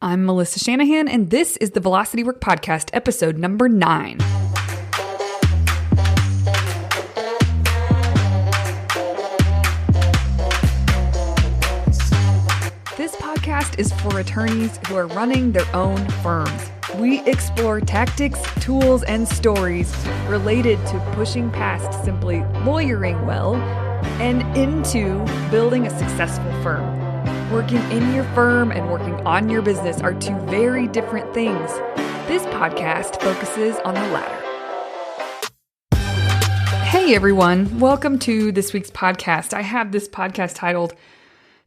I'm Melissa Shanahan, and this is the Velocity Work Podcast, episode number 9. This podcast is for attorneys who are running their own firms. We explore tactics, tools, and stories related to pushing past simply lawyering well and into building a successful firm. Working in your firm and working on your business are two very different things. This podcast focuses on the latter. Hey everyone, welcome to this week's podcast. I have this podcast titled,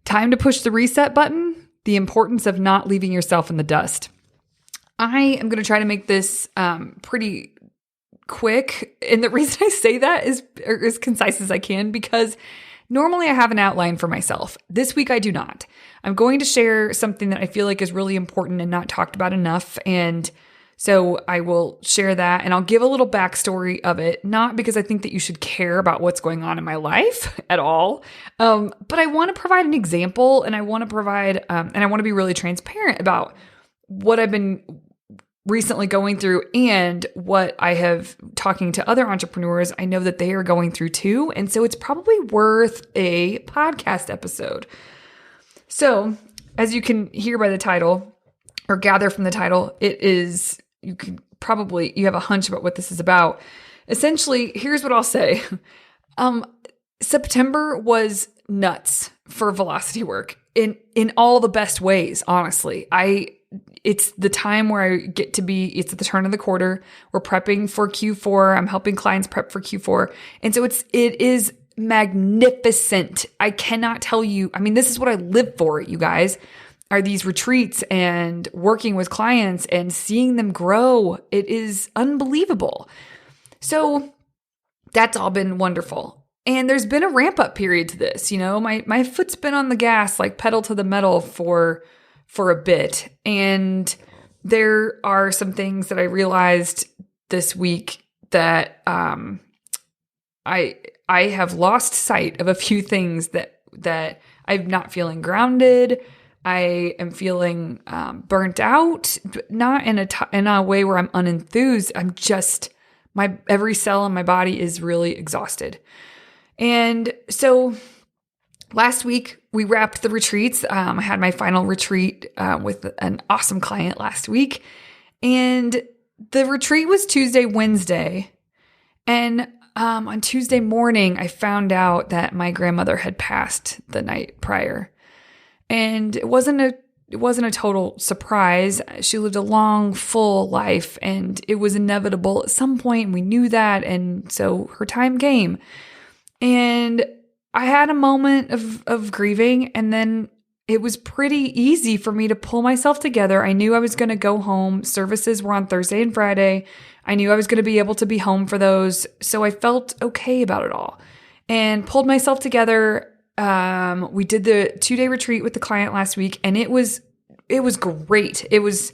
Time to Push the Reset Button, The Importance of Not Leaving Yourself in the Dust. I am going to try to make this pretty quick, and the reason I say that is as concise as I can, because normally I have an outline for myself. This week I do not. I'm going to share something that I feel like is really important and not talked about enough, and so I will share that, and I'll give a little backstory of it, not because I think that you should care about what's going on in my life at all, but I want to provide an example, and I want to provide, and I want to be really transparent about what I've been recently going through and what I have talking to other entrepreneurs. I know that they are going through too. And so it's probably worth a podcast episode. So as you can hear by the title or gather from the title, it is, you have a hunch about what this is about. Essentially, here's what I'll say. September was nuts for Velocity Work in all the best ways, honestly. It's the time where I get to be, it's at the turn of the quarter. We're prepping for Q4. I'm helping clients prep for Q4. And so it is magnificent. I cannot tell you, this is what I live for, you guys, are these retreats and working with clients and seeing them grow. It is unbelievable. So that's all been wonderful. And there's been a ramp up period to this. My foot's been on the gas, like pedal to the metal for a bit. And there are some things that I realized this week that I have lost sight of a few things that I'm not feeling grounded. I am feeling burnt out, not in a way where I'm unenthused. I'm just, every cell in my body is really exhausted. And so last week, we wrapped the retreats. I had my final retreat with an awesome client last week. And the retreat was Tuesday, Wednesday. And on Tuesday morning, I found out that my grandmother had passed the night prior. And it wasn't a total surprise. She lived a long, full life, and it was inevitable at some point. We knew that. And so her time came. And I had a moment of grieving, and then it was pretty easy for me to pull myself together. I knew I was going to go home. Services were on Thursday and Friday. I knew I was going to be able to be home for those. So I felt okay about it all and pulled myself together. We did the 2-day retreat with the client last week, and it was great. It was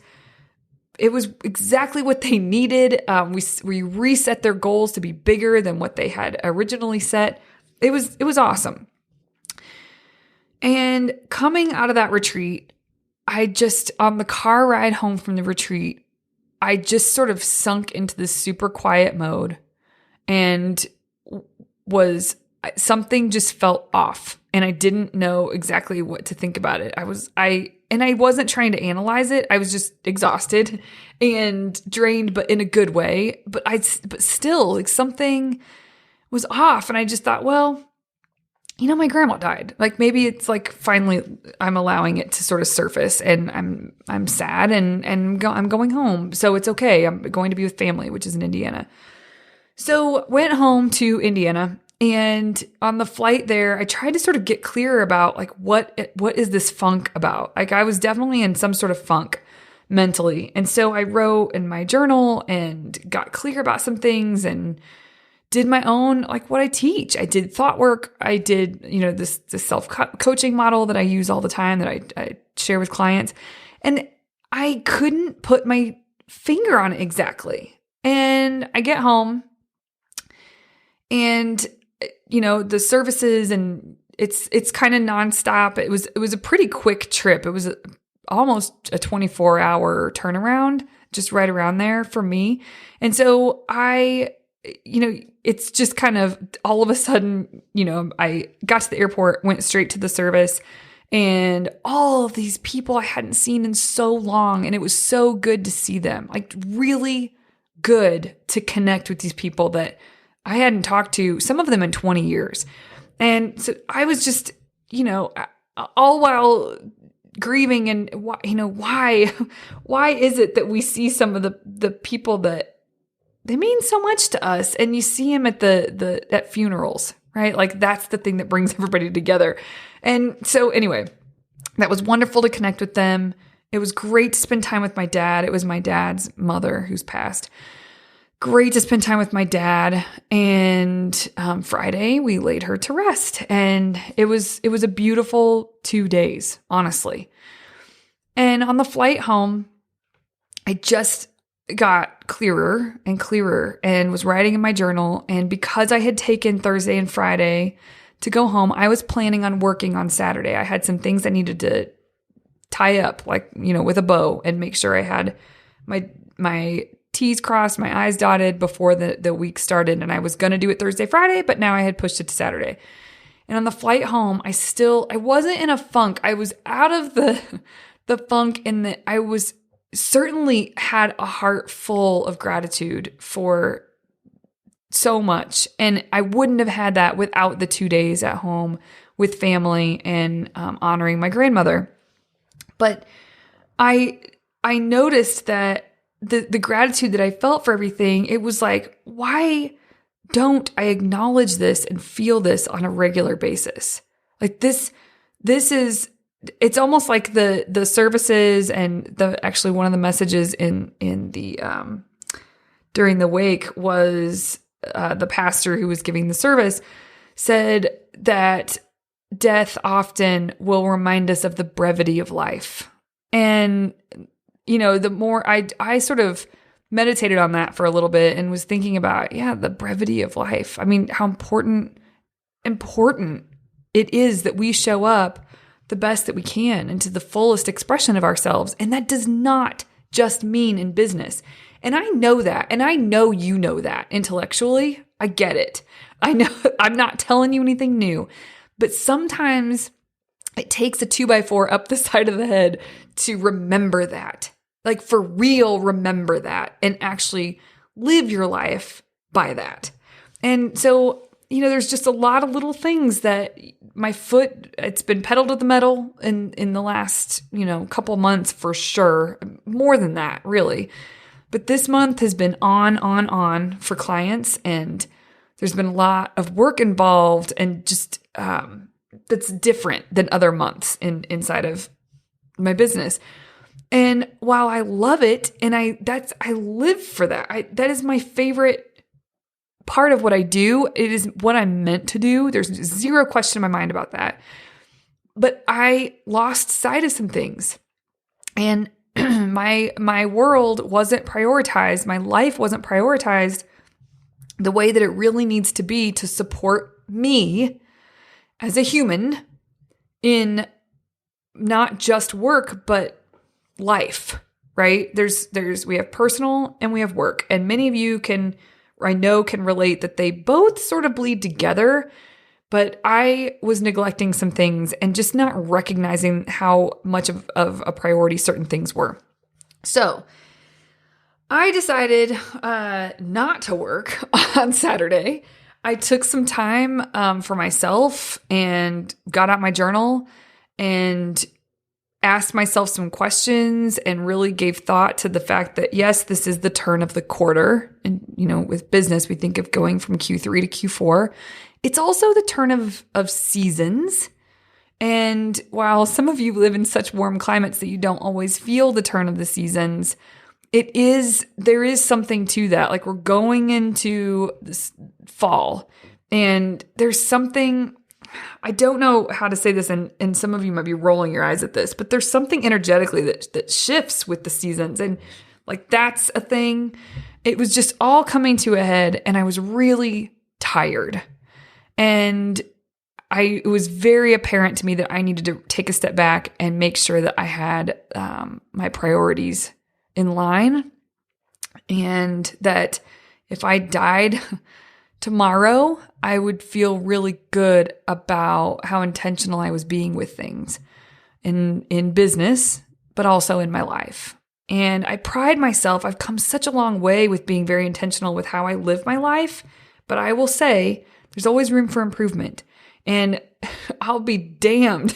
exactly what they needed. We reset their goals to be bigger than what they had originally set. It was awesome. And coming out of that retreat, on the car ride home from the retreat, I just sort of sunk into this super quiet mode, and something just felt off, and I didn't know exactly what to think about it. I wasn't trying to analyze it. I was just exhausted and drained, but in a good way. But still, like, something was off. And I just thought, well, my grandma died. Like, maybe it's like finally I'm allowing it to sort of surface, and I'm sad and I'm going home. So it's okay. I'm going to be with family, which is in Indiana. So went home to Indiana, and on the flight there, I tried to sort of get clear about like, what is this funk about? Like, I was definitely in some sort of funk mentally. And so I wrote in my journal and got clear about some things and did my own, like, what I teach. I did thought work. I did, this self-coaching model that I use all the time that I share with clients. And I couldn't put my finger on it exactly. And I get home, and, the services, and it's kind of nonstop. It was a pretty quick trip. It was almost a 24-hour turnaround, just right around there for me. And so it's just kind of all of a sudden, I got to the airport, went straight to the service, and all of these people I hadn't seen in so long. And it was so good to see them, like really good to connect with these people that I hadn't talked to, some of them in 20 years. And so I was just, all while grieving and why is it that we see some of the people that they mean so much to us, and you see them at at funerals, right? Like that's the thing that brings everybody together. And so anyway, that was wonderful to connect with them. It was great to spend time with my dad. It was my dad's mother who's passed. Great to spend time with my dad. And Friday we laid her to rest, and it was a beautiful 2 days, honestly. And on the flight home, I just got clearer and clearer and was writing in my journal. And because I had taken Thursday and Friday to go home, I was planning on working on Saturday. I had some things I needed to tie up, with a bow, and make sure I had my T's crossed, my I's dotted before the week started. And I was going to do it Thursday, Friday, but now I had pushed it to Saturday. And on the flight home, I wasn't in a funk. I was out of the funk, in that I was certainly had a heart full of gratitude for so much. And I wouldn't have had that without the 2 days at home with family and honoring my grandmother. But I noticed that the gratitude that I felt for everything, it was like, why don't I acknowledge this and feel this on a regular basis? Like this is, it's almost like the services and actually one of the messages in the during the wake was the pastor who was giving the service said that death often will remind us of the brevity of life. And the more I sort of meditated on that for a little bit and was thinking about, the brevity of life. I mean, how important it is that we show up the best that we can and to the fullest expression of ourselves. And that does not just mean in business. And I know that. And I know you know that intellectually. I get it. I know I'm not telling you anything new, but sometimes it takes a 2x4 up the side of the head to remember that. Like for real, remember that and actually live your life by that. And so, there's just a lot of little things that my foot, it's been pedal to the metal in the last, couple months for sure. More than that, really. But this month has been on for clients, and there's been a lot of work involved, and just that's different than other months inside of my business. And while I love it, and I live for that. That is my favorite part of what I do. It is what I'm meant to do. There's zero question in my mind about that. But I lost sight of some things, and my world wasn't prioritized. My life wasn't prioritized the way that it really needs to be to support me as a human in not just work, but life, right? We have personal and we have work. And many of you can relate that they both sort of bleed together, but I was neglecting some things and just not recognizing how much of a priority certain things were. So I decided not to work on Saturday. I took some time for myself and got out my journal and asked myself some questions and really gave thought to the fact that, yes, this is the turn of the quarter. And, with business, we think of going from Q3 to Q4. It's also the turn of seasons. And while some of you live in such warm climates that you don't always feel the turn of the seasons, there is something to that. Like we're going into this fall, and there's something, I don't know how to say this, and some of you might be rolling your eyes at this, but there's something energetically that shifts with the seasons. And like that's a thing. It was just all coming to a head, and I was really tired. And it was very apparent to me that I needed to take a step back and make sure that I had my priorities in line, and that if I died tomorrow, I would feel really good about how intentional I was being with things in business, but also in my life. And I pride myself. I've come such a long way with being very intentional with how I live my life, but I will say there's always room for improvement. And I'll be damned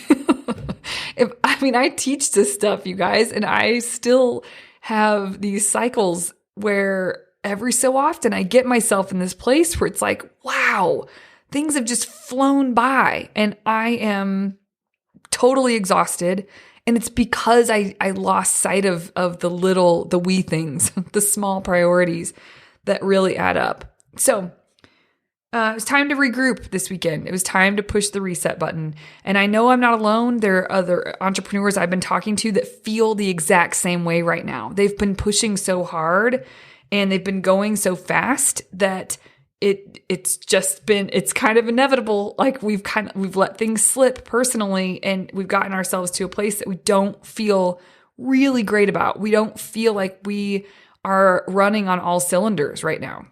I teach this stuff, you guys, and I still have these cycles where every so often I get myself in this place where it's like, wow, things have just flown by and I am totally exhausted. And it's because I lost sight of the wee things, the small priorities that really add up. So it was time to regroup this weekend. It was time to push the reset button. And I know I'm not alone. There are other entrepreneurs I've been talking to that feel the exact same way right now. They've been pushing so hard and they've been going so fast that it's kind of inevitable. Like we've let things slip personally, and we've gotten ourselves to a place that we don't feel really great about. We don't feel like we are running on all cylinders right now.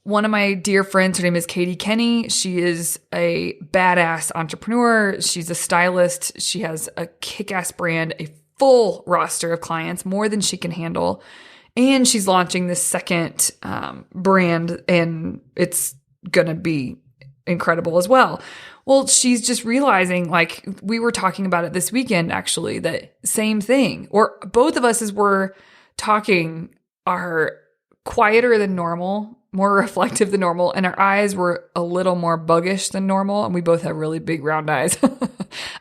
One of my dear friends, her name is Katie Kenny. She is a badass entrepreneur. She's a stylist. She has a kick-ass brand, a full roster of clients, more than she can handle. And she's launching this second brand, and it's going to be incredible as well. Well, she's just realizing, like we were talking about it this weekend, actually, that same thing. Or both of us, as we're talking, are quieter than normal, more reflective than normal, and our eyes were a little more buggish than normal, and we both have really big round eyes.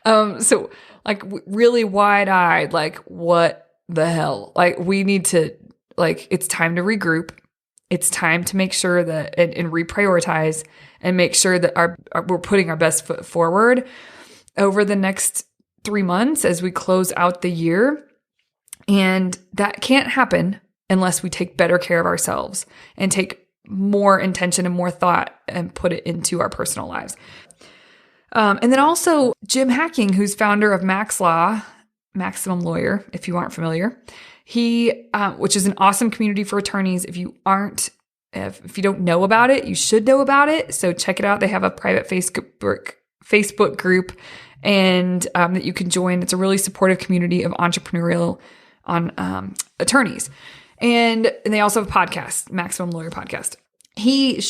So like really wide-eyed, like what the hell? Like we need to, like it's time to regroup. It's time to make sure that and reprioritize and make sure that we're putting our best foot forward over the next 3 months as we close out the year. And that can't happen unless we take better care of ourselves and take more intention and more thought and put it into our personal lives. And then also Jim Hacking, who's founder of Max Law, Maximum Lawyer, if you aren't familiar, he, which is an awesome community for attorneys. If you don't know about it, you should know about it. So check it out. They have a private Facebook group and that you can join. It's a really supportive community of entrepreneurial attorneys. And they also have a podcast, Maximum Lawyer Podcast. He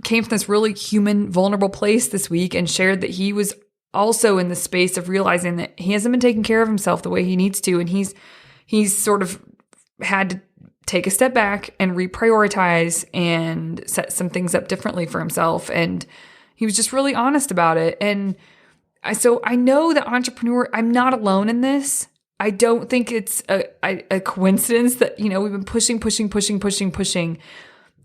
came from this really human, vulnerable place this week and shared that he was also in the space of realizing that he hasn't been taking care of himself the way he needs to. And he's sort of had to take a step back and reprioritize and set some things up differently for himself. And he was just really honest about it. And so I know that I'm not alone in this. I don't think it's a coincidence that, we've been pushing.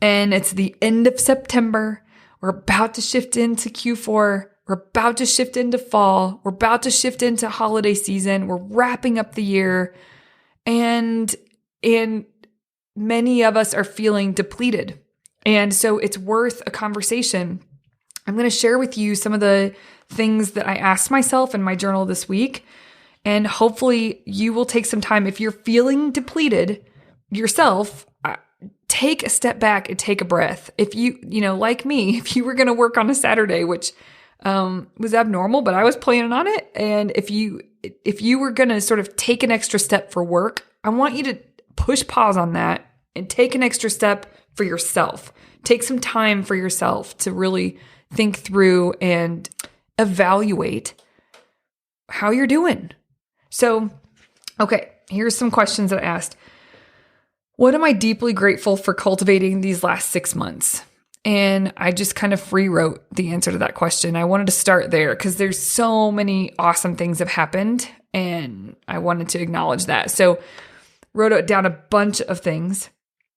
And it's the end of September. We're about to shift into Q4. We're about to shift into fall. We're about to shift into holiday season. We're wrapping up the year. And many of us are feeling depleted. And so it's worth a conversation. I'm going to share with you some of the things that I asked myself in my journal this week. And hopefully you will take some time. If you're feeling depleted yourself, take a step back and take a breath. If you like me, if you were going to work on a Saturday, which was abnormal, but I was planning on it. And if you were going to sort of take an extra step for work, I want you to push pause on that and take an extra step for yourself. Take some time for yourself to really think through and evaluate how you're doing. So, okay, here's some questions that I asked. What am I deeply grateful for cultivating these last 6 months? And I just kind of free wrote the answer to that question. I wanted to start there because there's so many awesome things have happened and I wanted to acknowledge that. So wrote down a bunch of things.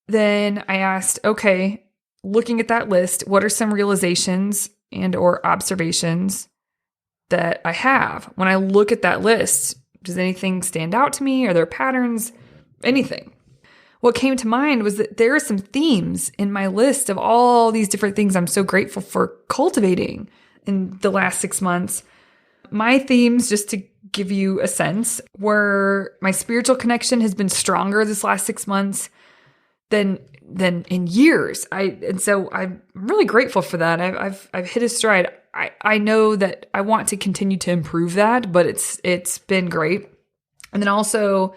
Then I asked, okay, looking at that list, what are some realizations and or observations that I have? When I look at that list, does anything stand out to me? Are there patterns? Anything? What came to mind was that there are some themes in my list of all these different things I'm so grateful for cultivating in the last 6 months. My themes, just to give you a sense, were my spiritual connection has been stronger this last 6 months than in years. And so I'm really grateful for that. I've hit a stride. I know that I want to continue to improve that, but it's been great. And then also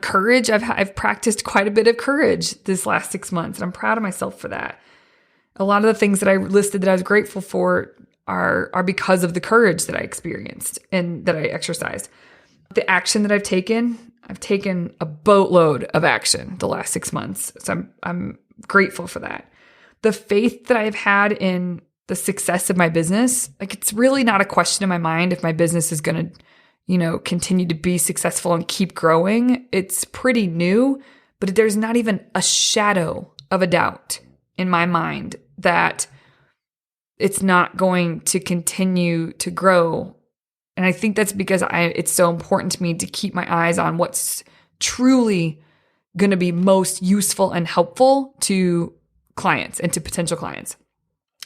courage. I've practiced quite a bit of courage this last 6 months, and I'm proud of myself for that. A lot of the things that I listed that I was grateful for are because of the courage that I experienced and that I exercised. The action that I've taken a boatload of action the last 6 months. So I'm grateful for that. The faith that I've had in the success of my business, like it's really not a question in my mind if my business is going to, continue to be successful and keep growing. It's pretty new, but there's not even a shadow of a doubt in my mind that it's not going to continue to grow. And I think that's because it's so important to me to keep my eyes on what's truly going to be most useful and helpful to clients and to potential clients.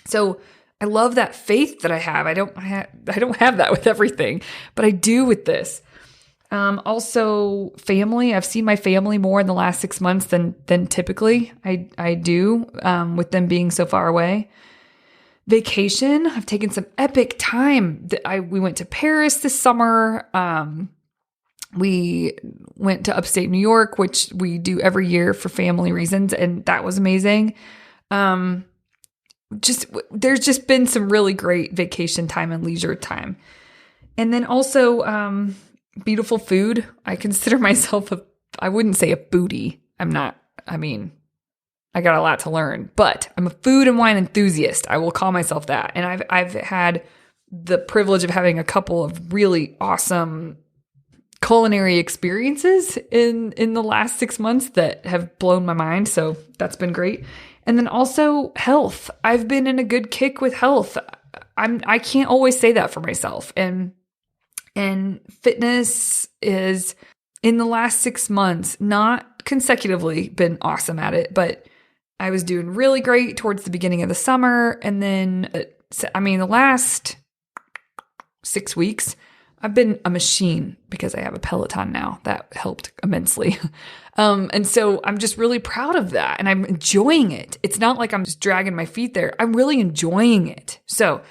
So I love that faith that I have. I don't have that with everything, but I do with this. Also family. I've seen my family more in the last 6 months than typically I do, with them being so far away. Vacation. I've taken some epic time. We went to Paris this summer. We went to upstate New York, which we do every year for family reasons, and that was amazing. There's just been some really great vacation time and leisure time. And then also beautiful food. I consider myself I wouldn't say a foodie. I got a lot to learn, but I'm a food and wine enthusiast. I will call myself that. And I've had the privilege of having a couple of really awesome culinary experiences in the last 6 months that have blown my mind. So that's been great. And then also health. I've been in a good kick with health. I can't always say that for myself. And fitness is in the last 6 months, not consecutively been awesome at it, but I was doing really great towards the beginning of the summer. And then, the last 6 weeks, I've been a machine because I have a Peloton now. That helped immensely. And so I'm just really proud of that. And I'm enjoying it. It's not like I'm just dragging my feet there. I'm really enjoying it. So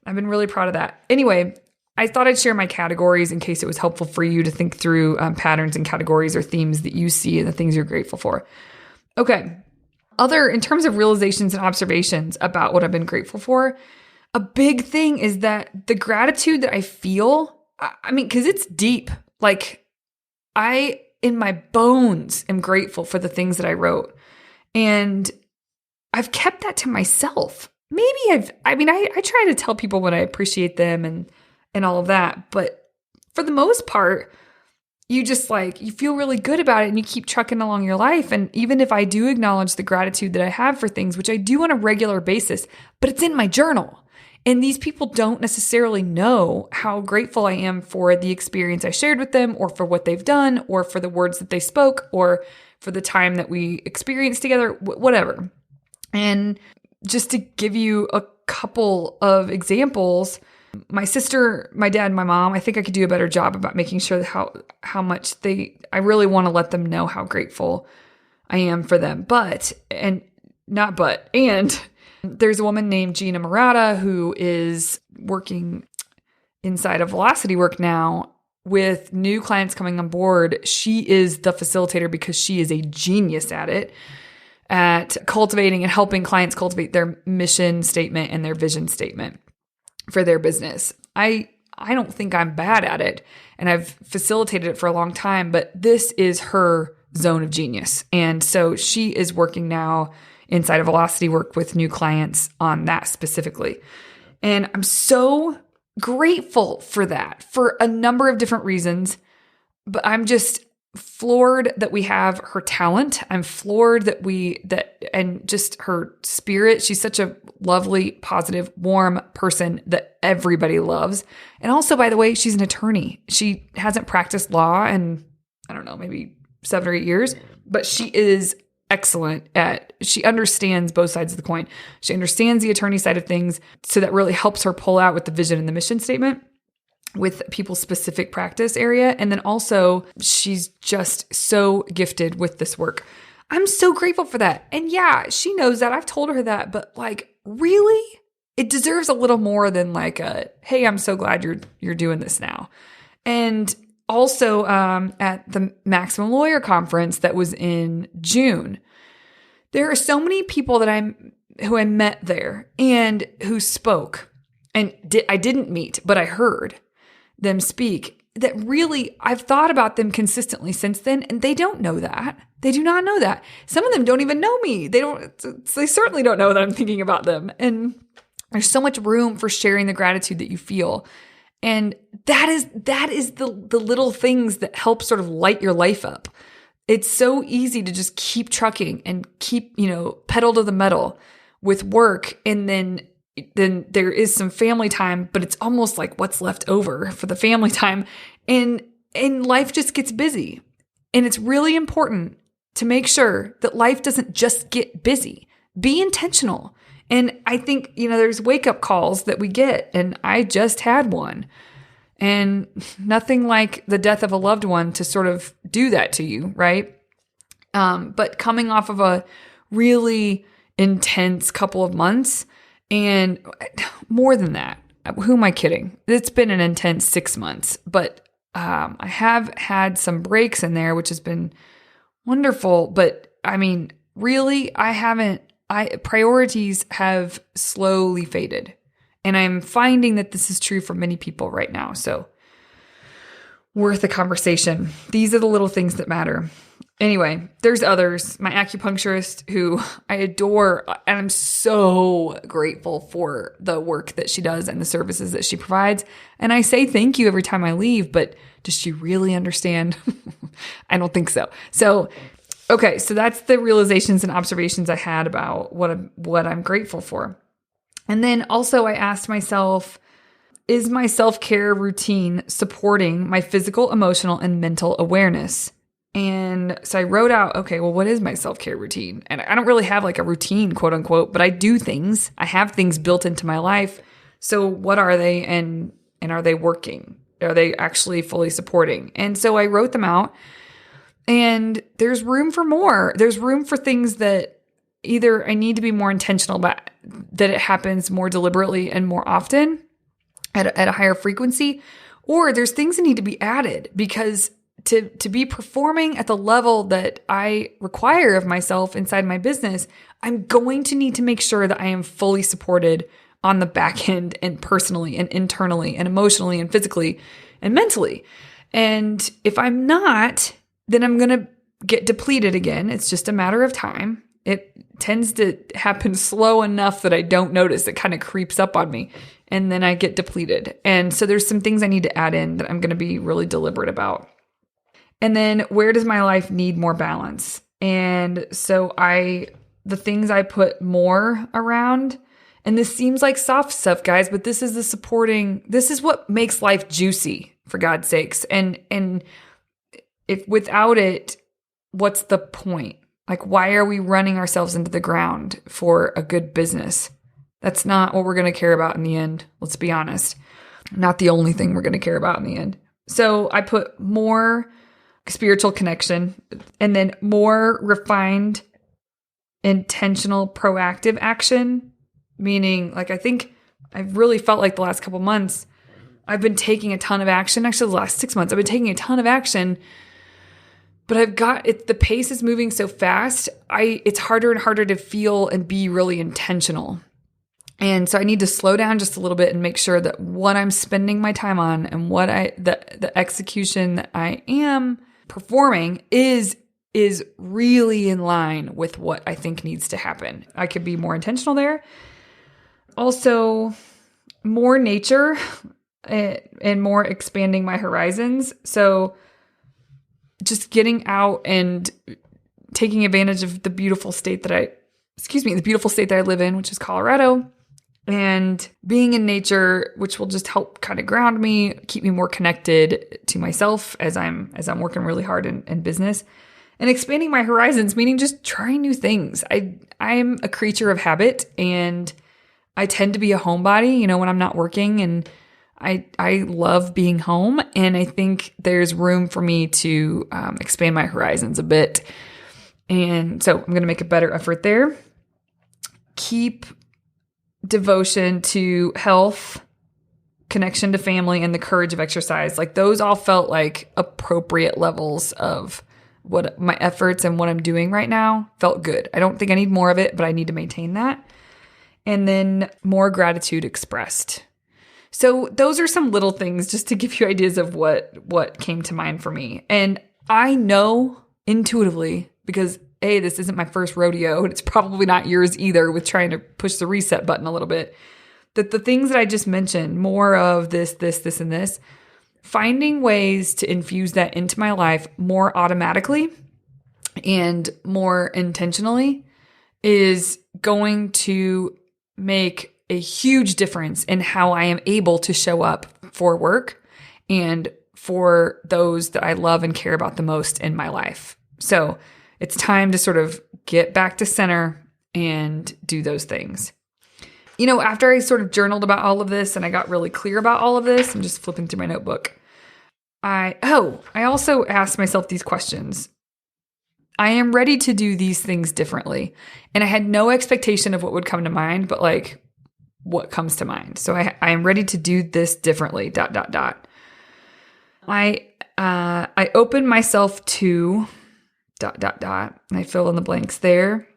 I've been really proud of that. Anyway, I thought I'd share my categories in case it was helpful for you to think through patterns and categories or themes that you see and the things you're grateful for. Okay. In terms of realizations and observations about what I've been grateful for, a big thing is that the gratitude that I feel, because it's deep. Like I, in my bones, am grateful for the things that I wrote. And I've kept that to myself. Maybe I try to tell people when I appreciate them and all of that. But for the most part, you just you feel really good about it and you keep trucking along your life. And even if I do acknowledge the gratitude that I have for things, which I do on a regular basis, but it's in my journal. And these people don't necessarily know how grateful I am for the experience I shared with them, or for what they've done, or for the words that they spoke, or for the time that we experienced together, whatever. And just to give you a couple of examples, my sister, my dad, and my mom, I think I could do a better job about making sure how much I really want to let them know how grateful I am for them. And there's a woman named Gina Murata who is working inside of Velocity Work now with new clients coming on board. She is the facilitator because she is a genius at it, at cultivating and helping clients cultivate their mission statement and their vision statement for their business. I don't think I'm bad at it, and I've facilitated it for a long time, but this is her zone of genius. And so she is working now inside of Velocity Work with new clients on that specifically. And I'm so grateful for that for a number of different reasons, but I'm just floored that we have her talent. I'm floored and just her spirit. She's such a lovely, positive, warm person that everybody loves. And also, by the way, she's an attorney. She hasn't practiced law in, I don't know, maybe 7 or 8 years, but she is excellent she understands both sides of the coin. She understands the attorney side of things. So that really helps her pull out with the vision and the mission statement with people's specific practice area. And then also she's just so gifted with this work. I'm so grateful for that. And yeah, she knows that. I've told her that, but like, really? It deserves a little more than like hey, I'm so glad you're doing this now. And also at the Maximum Lawyer Conference that was in June, there are so many people who I met there and who spoke, and I didn't meet, but I heard them speak, that really I've thought about them consistently since then, and they don't know that. They do not know that. Some of them don't even know me. They certainly don't know that I'm thinking about them. And there's so much room for sharing the gratitude that you feel. And that is the little things that help sort of light your life up. It's so easy to just keep trucking and keep, pedal to the metal with work. And then there is some family time, but it's almost like what's left over for the family time. And life just gets busy. And it's really important to make sure that life doesn't just get busy. Be intentional. And I think, there's wake-up calls that we get, and I just had one. And nothing like the death of a loved one to sort of do that to you, right? But coming off of a really intense couple of months, and more than that, who am I kidding? It's been an intense 6 months, but I have had some breaks in there, which has been wonderful. But I mean, really, priorities have slowly faded. And I'm finding that this is true for many people right now. So worth a conversation. These are the little things that matter. Anyway, there's others. My acupuncturist, who I adore, and I'm so grateful for the work that she does and the services that she provides. And I say thank you every time I leave, but does she really understand? I don't think so. So, okay, so that's the realizations and observations I had about what I'm grateful for. And then also I asked myself, is my self-care routine supporting my physical, emotional, and mental awareness? And so I wrote out, okay, well, what is my self-care routine? And I don't really have like a routine, quote unquote, but I do things. I have things built into my life. So what are they, and are they working? Are they actually fully supporting? And so I wrote them out, and there's room for more. There's room for things that either I need to be more intentional about, that it happens more deliberately and more often at a higher frequency, or there's things that need to be added, because to be performing at the level that I require of myself inside my business, I'm going to need to make sure that I am fully supported on the back end, and personally and internally and emotionally and physically and mentally. And if I'm not, then I'm going to get depleted again. It's just a matter of time. It tends to happen slow enough that I don't notice. It kind of creeps up on me, and then I get depleted. And so there's some things I need to add in that I'm going to be really deliberate about. And then where does my life need more balance? And so the things I put more around, and this seems like soft stuff, guys, but this is this is what makes life juicy, for God's sakes. And if without it, what's the point? Like, why are we running ourselves into the ground for a good business? That's not what we're going to care about in the end. Let's be honest. Not the only thing we're going to care about in the end. So I put more spiritual connection, and then more refined, intentional, proactive action. Meaning, like, I think I've really felt like the last couple months, I've been taking a ton of action. Actually, the last 6 months, I've been taking a ton of action. But the pace is moving so fast, it's harder and harder to feel and be really intentional. And so I need to slow down just a little bit and make sure that what I'm spending my time on and the execution that I am performing is really in line with what I think needs to happen. I could be more intentional there. Also, more nature and more expanding my horizons. So just getting out and taking advantage of the beautiful state that I live in, which is Colorado, and being in nature, which will just help kind of ground me, keep me more connected to myself as I'm working really hard in business. And expanding my horizons, meaning just trying new things. I'm a creature of habit, and I tend to be a homebody, when I'm not working, and I love being home. And I think there's room for me to expand my horizons a bit. And so I'm going to make a better effort there. Keep devotion to health, connection to family, and the courage of exercise. Like those all felt like appropriate levels of what my efforts and what I'm doing right now felt good. I don't think I need more of it, but I need to maintain that. And then more gratitude expressed. So those are some little things just to give you ideas of what came to mind for me. And I know intuitively, because A, this isn't my first rodeo, and it's probably not yours either with trying to push the reset button a little bit, that the things that I just mentioned, more of this, and this, finding ways to infuse that into my life more automatically and more intentionally is going to make a huge difference in how I am able to show up for work and for those that I love and care about the most in my life. So it's time to sort of get back to center and do those things. After I sort of journaled about all of this and I got really clear about all of this, I'm just flipping through my notebook. I also asked myself these questions. I am ready to do these things differently. And I had no expectation of what would come to mind, but like what comes to mind. So I am ready to do this differently, ... I open myself to ... and I fill in the blanks there.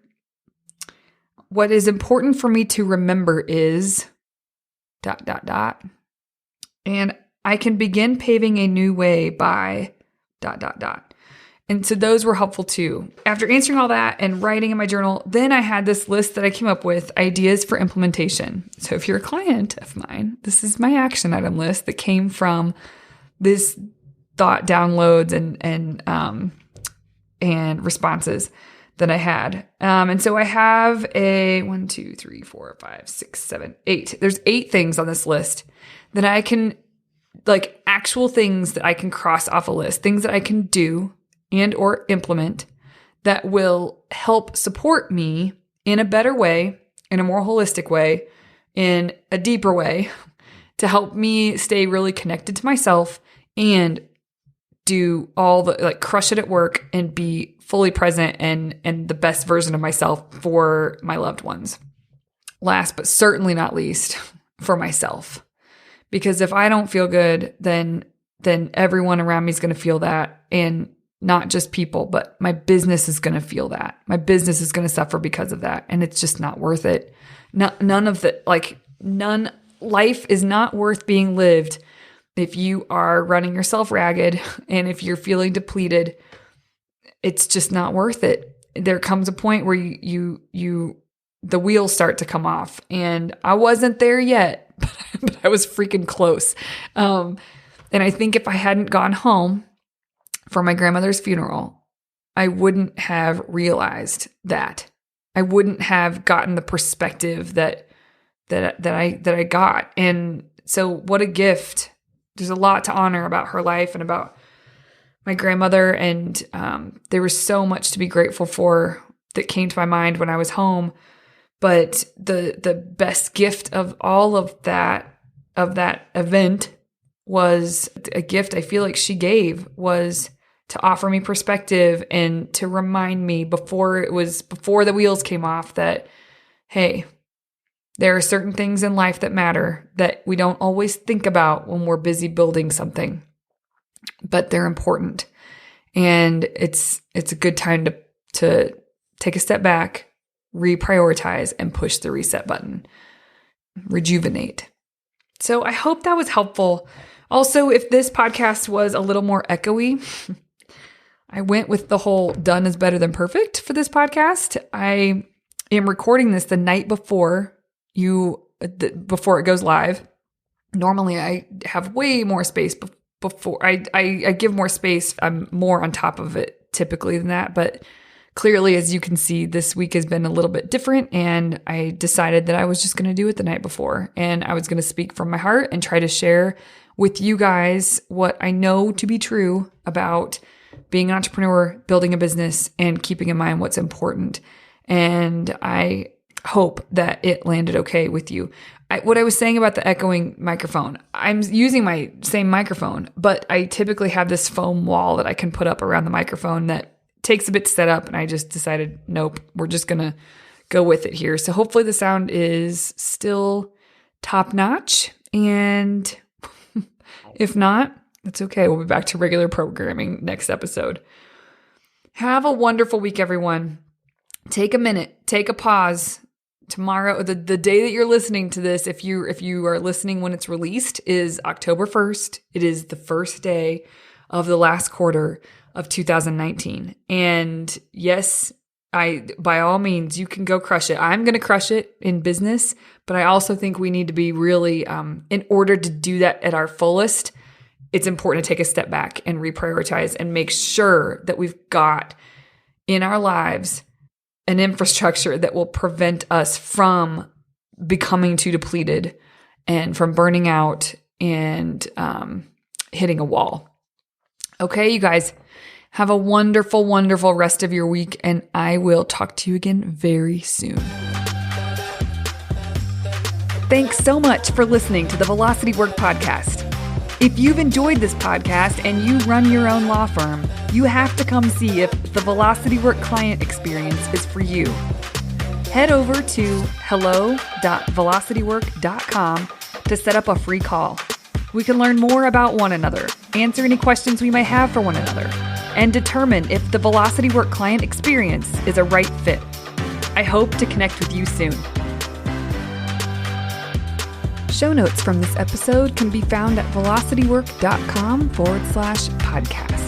What is important for me to remember is ... and I can begin paving a new way by ... And so those were helpful too. After answering all that and writing in my journal, then I had this list that I came up with, ideas for implementation. So if you're a client of mine, this is my action item list that came from this thought downloads and responses that I had. And so I have a 1, 2, 3, 4, 5, 6, 7, 8. There's 8 things on this list that I can, like actual things that I can cross off a list, things that I can do and or implement that will help support me in a better way, in a more holistic way, in a deeper way, to help me stay really connected to myself and do all the, like, crush it at work and be fully present and the best version of myself for my loved ones. Last but certainly not least, for myself. Because if I don't feel good, then everyone around me is going to feel that, and not just people, but my business is going to feel that. My business is going to suffer because of that, and it's just not worth it. Life is not worth being lived if you are running yourself ragged and if you're feeling depleted. It's just not worth it. There comes a point where the wheels start to come off, and I wasn't there yet, but I was freaking close. And I think if I hadn't gone home for my grandmother's funeral, I wouldn't have realized that. I wouldn't have gotten the perspective that I got. And so what a gift. There's a lot to honor about her life and about my grandmother. And there was so much to be grateful for that came to my mind when I was home. But the best gift of all of that event was a gift I feel like she gave, was to offer me perspective and to remind me before the wheels came off that, hey, there are certain things in life that matter that we don't always think about when we're busy building something, but they're important. And it's a good time to take a step back, reprioritize, and push the reset button. Rejuvenate. So I hope that was helpful. Also, if this podcast was a little more echoey, I went with the whole done is better than perfect for this podcast. I am recording this the night before it goes live. Normally I have way more space before I give more space. I'm more on top of it typically than that, but clearly, as you can see, this week has been a little bit different, and I decided that I was just going to do it the night before, and I was going to speak from my heart and try to share with you guys what I know to be true about being an entrepreneur, building a business, and keeping in mind what's important. And I hope that it landed okay with you. What I was saying about the echoing microphone, I'm using my same microphone, but I typically have this foam wall that I can put up around the microphone that takes a bit to set up. And I just decided, nope, we're just going to go with it here. So hopefully the sound is still top notch. And if not, it's okay. We'll be back to regular programming next episode. Have a wonderful week, everyone. Take a minute, take a pause. Tomorrow, the day that you're listening to this, if you are listening when it's released, is October 1st. It is the first day of the last quarter of 2019. And yes, by all means, you can go crush it. I'm going to crush it in business, but I also think we need to be really, in order to do that at our fullest, it's important to take a step back and reprioritize and make sure that we've got in our lives an infrastructure that will prevent us from becoming too depleted and from burning out and hitting a wall. Okay, you guys, have a wonderful, wonderful rest of your week, and I will talk to you again very soon. Thanks so much for listening to the Velocity Work Podcast. If you've enjoyed this podcast and you run your own law firm, you have to come see if the Velocity Work client experience is for you. Head over to hello.velocitywork.com to set up a free call. We can learn more about one another, answer any questions we may have for one another, and determine if the Velocity Work client experience is a right fit. I hope to connect with you soon. Show notes from this episode can be found at velocitywork.com/podcast.